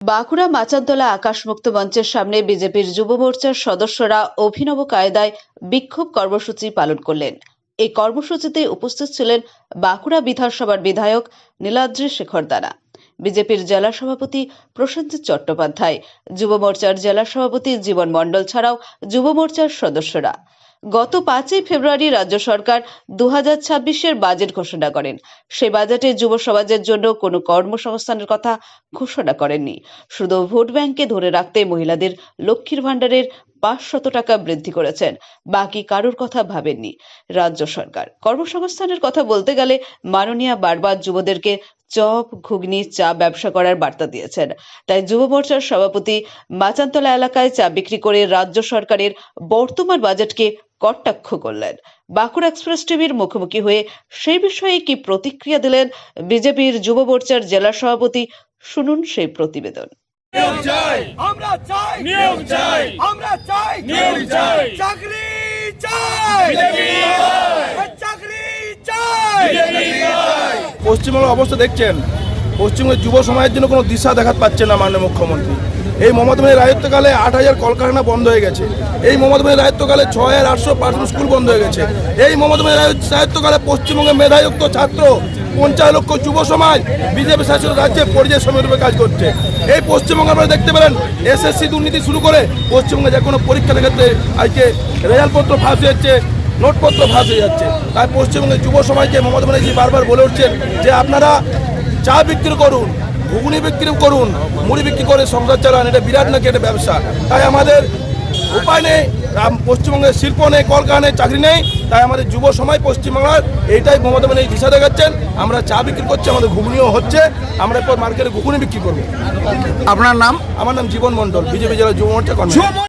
বাঁকুড়া মাচানতলা আকাশমুক্ত মঞ্চের সামনে বিজেপির যুব মোর্চার সদস্যরা অভিনব কায়দায় বিক্ষোভ কর্মসূচি পালন করলেন। এই কর্মসূচিতে উপস্থিত ছিলেন বাঁকুড়া বিধানসভার বিধায়ক নীলাদ্রি শেখর দানা, বিজেপির জেলা সভাপতি প্রসেনজিৎ চট্টোপাধ্যায়, যুব মোর্চার জেলা সভাপতি জীবন মণ্ডল ছাড়াও যুব মোর্চার সদস্যরা। গত 5ই ফেব্রুয়ারি রাজ্য সরকার 2026-এর বাজেট ঘোষণা করেন। সেই বাজেটে যুব সমাজের জন্য কোনো কর্মসংস্থানের কথা ঘোষণা করেননি। শুধু ভোট ব্যাংকে ধরে রাখতে মহিলাদের লক্ষ্মীর ভাণ্ডারের 500 টাকা বৃদ্ধি করেছেন, বাকি কারোর কথা ভাবেননি রাজ্য সরকার। কর্মসংস্থানের কথা বলতে গেলে মাননীয়া বারবার যুবদেরকে চপ, ঘুগনি, চা ব্যবসা করার বার্তা দিয়েছেন। তাই যুব মোর্চার সভাপতি মাচানতলা এলাকায় চা বিক্রি করে রাজ্য সরকারের বর্তমান বাজেটকে কটাক্ষ করলেন। বাঁকুড়া এক্সপ্রেস টিভির মুখোমুখি হয়ে সেই বিষয়ে কি প্রতিক্রিয়া দিলেন বিজেপির যুব মোর্চার জেলা সভাপতি, শুনুন সেই প্রতিবেদন। আমরা চাই নিয়োগ চাই, আমরা চাই নিয়োগ চাই, চাকরি চাই, চাকরি চাই। পশ্চিমবঙ্গের অবস্থা দেখছেন, পশ্চিমবঙ্গের যুব সমাজের জন্য কোনো দিশা দেখাতে পাচ্ছে না মাননীয় মুখ্যমন্ত্রী। এই মমতা ব্যানার্জির রাজত্বকালে 8,000 কলকারখানা বন্ধ হয়ে গেছে। এই মমতা ব্যানার্জির রাজত্বকালে 6,800 প্রাথমিক স্কুল বন্ধ হয়ে গেছে। এই মমতা ব্যানার্জির রাজত্বকালে পশ্চিমবঙ্গের মেধাযুক্ত ছাত্র 50 লক্ষ যুব সমাজ বিজেপি শাসিত রাজ্যে পরিযায়ী শ্রমিকরূপে কাজ করছে। এই পশ্চিমবঙ্গে আপনারা দেখতে পেলেন এসএসসি দুর্নীতি শুরু করে পশ্চিমবঙ্গে যে কোনো পরীক্ষার ক্ষেত্রে আজকে রেজাল্টপত্র ফাঁস হয়ে যাচ্ছে, নোটপত্র ফাঁস হয়ে যাচ্ছে। তাই পশ্চিমবঙ্গের যুব সমাজকে মমতা ব্যানার্জি বারবার বলে উঠছেন যে আপনারা চা বিক্রি করুন, ঘুগনি বিক্রি করুন, মুড়ি বিক্রি করে সংসার চালান, এটা বিরাট নাকি একটা ব্যবসা। তাই আমাদের উপায় নেই, পশ্চিমবঙ্গের শিল্প নেই, কলকারখানা নেই, চাকরি নেই। তাই আমাদের যুব সমাজ পশ্চিমবাংলার এইটাই মমতা ব্যানার্জি দিশা দেখাচ্ছেন। আমরা চা বিক্রি করছি, আমাদের ঘুগনিও হচ্ছে, আমরা এরপর মার্কেটে ঘুগনি বিক্রি করবো। আপনার নাম? আমার নাম জীবন মণ্ডল, বিজেপি জেলা যুব মোর্চা কর্মী।